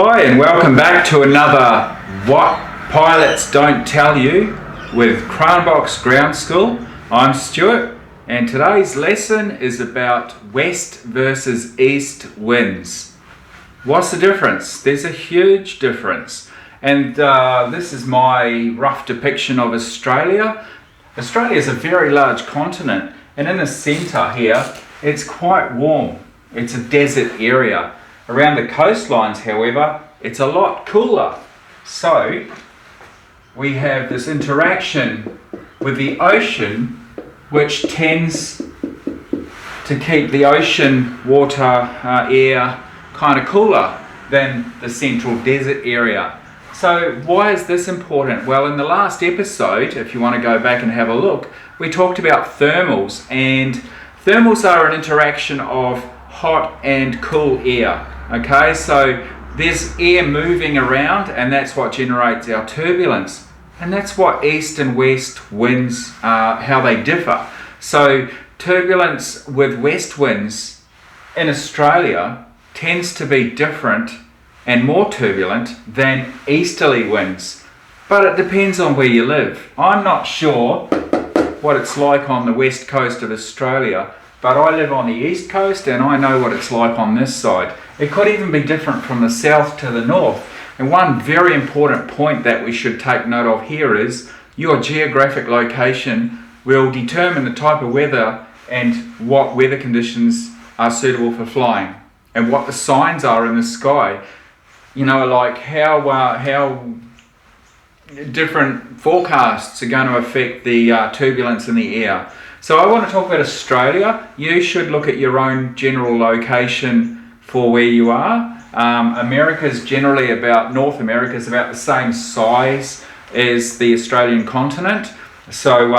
Hi and welcome back to another What Pilots Don't Tell You with Cranbox Ground School. I'm Stuart and today's lesson is about west versus east winds. What's the difference? There's a huge difference, and this is my rough depiction of Australia. Australia is a very large continent, and in the centre here it's quite warm. It's a desert area. Around the coastlines, however, it's a lot cooler. So we have this interaction with the ocean, which tends to keep the ocean water, air kind of cooler than the central desert area. So why is this important? Well, in the last episode, if you want to go back and have a look, we talked about thermals, and thermals are an interaction of hot and cool air. Okay, so there's air moving around, and that's what generates our turbulence. And that's what east and west winds, how they differ. So turbulence with west winds in Australia tends to be different and more turbulent than easterly winds. But it depends on where you live. I'm not sure what it's like on the west coast of Australia, but I live on the east coast and I know what it's like on this side. It could even be different from the south to the north. And one very important point that we should take note of here is your geographic location will determine the type of weather and what weather conditions are suitable for flying and what the signs are in the sky. You know, like how different forecasts are going to affect the turbulence in the air. So I want to talk about Australia. You should look at your own general location for where you are. North America is about the same size as the Australian continent. So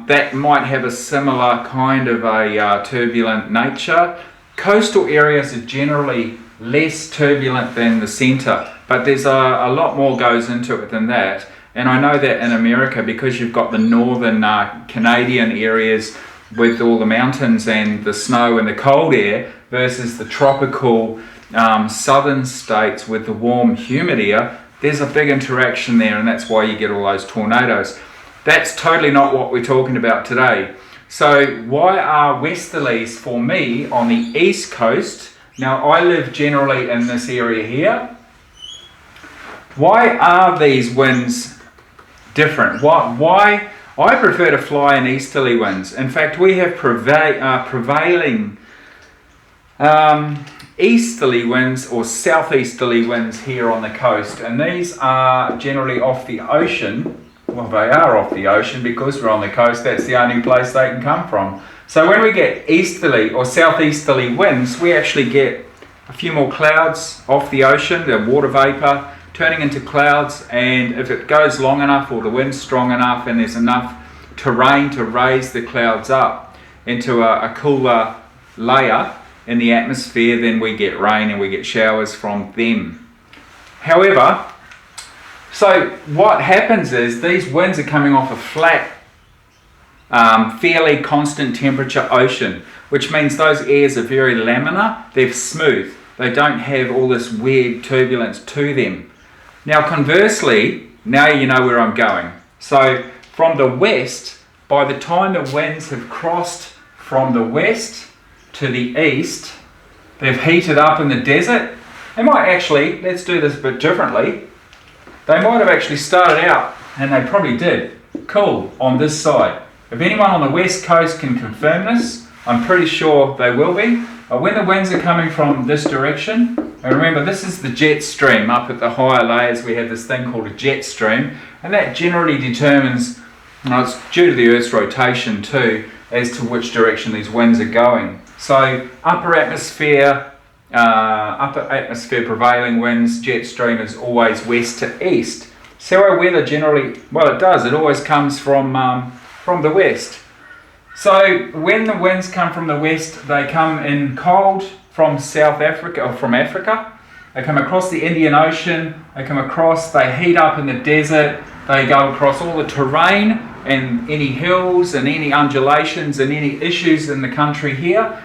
that might have a similar kind of a turbulent nature. Coastal areas are generally less turbulent than the centre, but there's a lot more goes into it than that. And I know that in America, because you've got the northern Canadian areas with all the mountains and the snow and the cold air versus the tropical southern states with the warm, humid air, there's a big interaction there, and that's why you get all those tornadoes. That's totally not what we're talking about today. So why are westerlies for me on the east coast? Now I live generally in this area here. Why are these winds different? Why I prefer to fly in easterly winds. In fact, we have prevailing easterly winds or southeasterly winds here on the coast, and these are generally off the ocean. Well, they are off the ocean because we're on the coast. That's the only place they can come from. So when we get easterly or southeasterly winds, we actually get a few more clouds off the ocean, the water vapor turning into clouds, and if it goes long enough or the wind's strong enough and there's enough terrain to raise the clouds up into a cooler layer in the atmosphere, then we get rain and we get showers from them. However, so what happens is these winds are coming off a flat, fairly constant temperature ocean, which means those airs are very laminar, they're smooth, they don't have all this weird turbulence to them. Now conversely, now you know where I'm going. So from the west, by the time the winds have crossed from the west to the east, they've heated up in the desert. They might actually, let's do this a bit differently. They might have actually started out, and they probably did, cool on this side. If anyone on the west coast can confirm this, I'm pretty sure they will be. But when the winds are coming from this direction, and remember this is the jet stream, up at the higher layers we have this thing called a jet stream, and that generally determines, it's due to the Earth's rotation too, as to which direction these winds are going. So upper atmosphere prevailing winds, jet stream is always west to east. So our weather generally, well it does, it always comes from the west. So when the winds come from the west, they come in cold from South Africa, or from Africa. They come across the Indian Ocean, they heat up in the desert, they go across all the terrain and any hills and any undulations and any issues in the country here.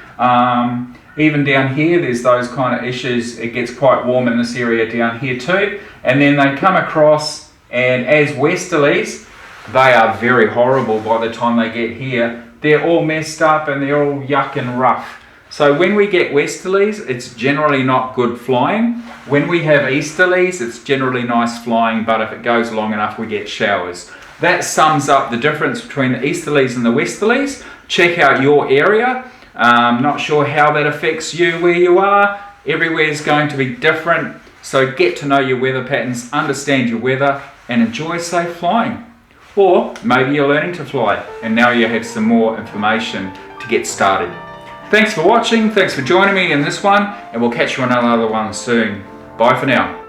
Even down here, there's those kind of issues. It gets quite warm in this area down here too. And then they come across, and as westerlies, they are very horrible by the time they get here. They're all messed up and they're all yuck and rough. So when we get westerlies, it's generally not good flying. When we have easterlies, it's generally nice flying, but if it goes long enough, we get showers. That sums up the difference between the easterlies and the westerlies. Check out your area. Not sure how that affects you where you are. Everywhere is going to be different. So get to know your weather patterns, understand your weather, and enjoy safe flying. Or maybe you're learning to fly and now you have some more information to get started. Thanks for watching, thanks for joining me in this one, and we'll catch you on another one soon. Bye for now.